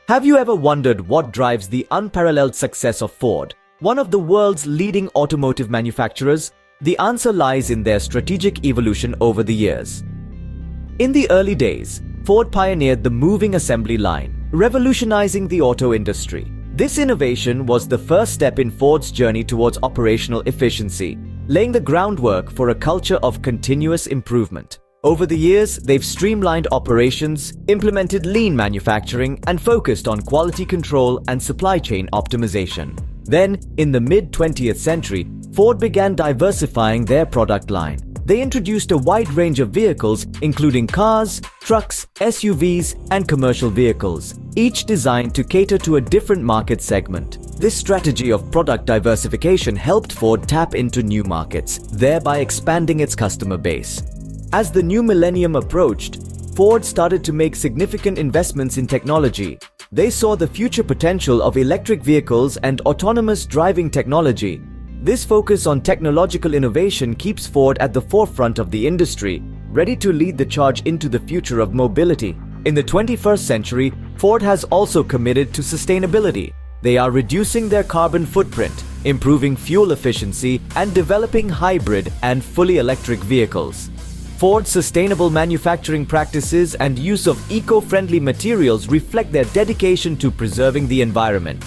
Have you ever wondered what drives the unparalleled success of Ford, one of the world's leading automotive manufacturers? The answer lies in their strategic evolution over the years. In the early days, Ford pioneered the moving assembly line, revolutionizing the auto industry. This innovation was the first step in Ford's journey towards operational efficiency, laying the groundwork for a culture of continuous improvement. Over the years, they've streamlined operations, implemented lean manufacturing, and focused on quality control and supply chain optimization. Then, in the mid-20th century, Ford began diversifying their product line. They introduced a wide range of vehicles, including cars, trucks, SUVs, and commercial vehicles, each designed to cater to a different market segment. This strategy of product diversification helped Ford tap into new markets, thereby expanding its customer base. As the new millennium approached, Ford started to make significant investments in technology. They saw the future potential of electric vehicles and autonomous driving technology. This focus on technological innovation keeps Ford at the forefront of the industry, ready to lead the charge into the future of mobility. In the 21st century, Ford has also committed to sustainability. They are reducing their carbon footprint, improving fuel efficiency, and developing hybrid and fully electric vehicles. Ford's sustainable manufacturing practices and use of eco-friendly materials reflect their dedication to preserving the environment.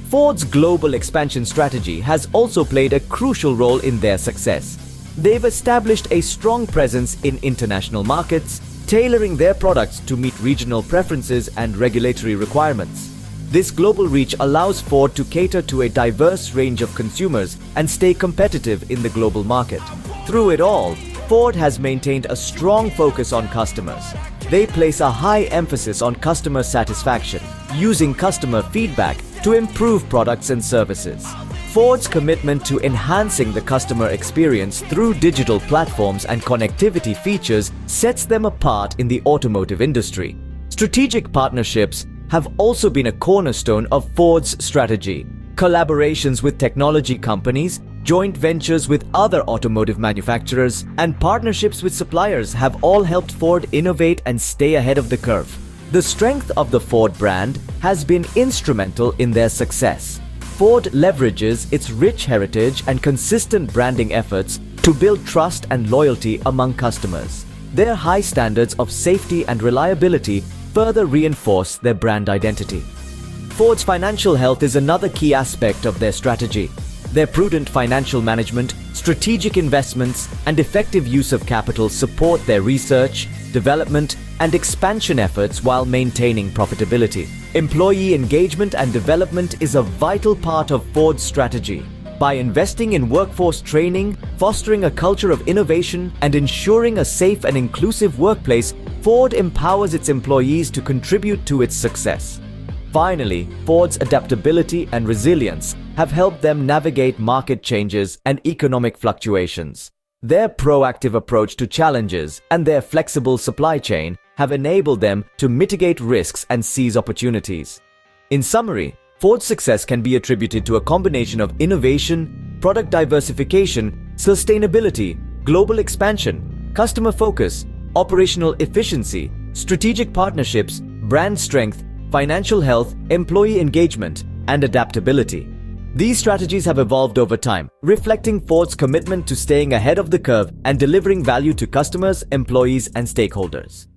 Ford's global expansion strategy has also played a crucial role in their success. They've established a strong presence in international markets, tailoring their products to meet regional preferences and regulatory requirements. This global reach allows Ford to cater to a diverse range of consumers and stay competitive in the global market. Through it all, Ford has maintained a strong focus on customers. They place a high emphasis on customer satisfaction, using customer feedback to improve products and services. Ford's commitment to enhancing the customer experience through digital platforms and connectivity features sets them apart in the automotive industry. Strategic partnerships have also been a cornerstone of Ford's strategy. Collaborations with technology companies, joint ventures with other automotive manufacturers, and partnerships with suppliers have all helped Ford innovate and stay ahead of the curve. The strength of the Ford brand has been instrumental in their success. Ford leverages its rich heritage and consistent branding efforts to build trust and loyalty among customers. Their high standards of safety and reliability further reinforce their brand identity. Ford's financial health is another key aspect of their strategy. Their prudent financial management, strategic investments, and effective use of capital support their research, development, and expansion efforts while maintaining profitability. Employee engagement and development is a vital part of Ford's strategy. By investing in workforce training, fostering a culture of innovation, and ensuring a safe and inclusive workplace, Ford empowers its employees to contribute to its success. Finally, Ford's adaptability and resilience have helped them navigate market changes and economic fluctuations. Their proactive approach to challenges and their flexible supply chain have enabled them to mitigate risks and seize opportunities. In summary, Ford's success can be attributed to a combination of innovation, product diversification, sustainability, global expansion, customer focus, operational efficiency, strategic partnerships, brand strength, financial health, employee engagement, and adaptability. These strategies have evolved over time, reflecting Ford's commitment to staying ahead of the curve and delivering value to customers, employees, and stakeholders.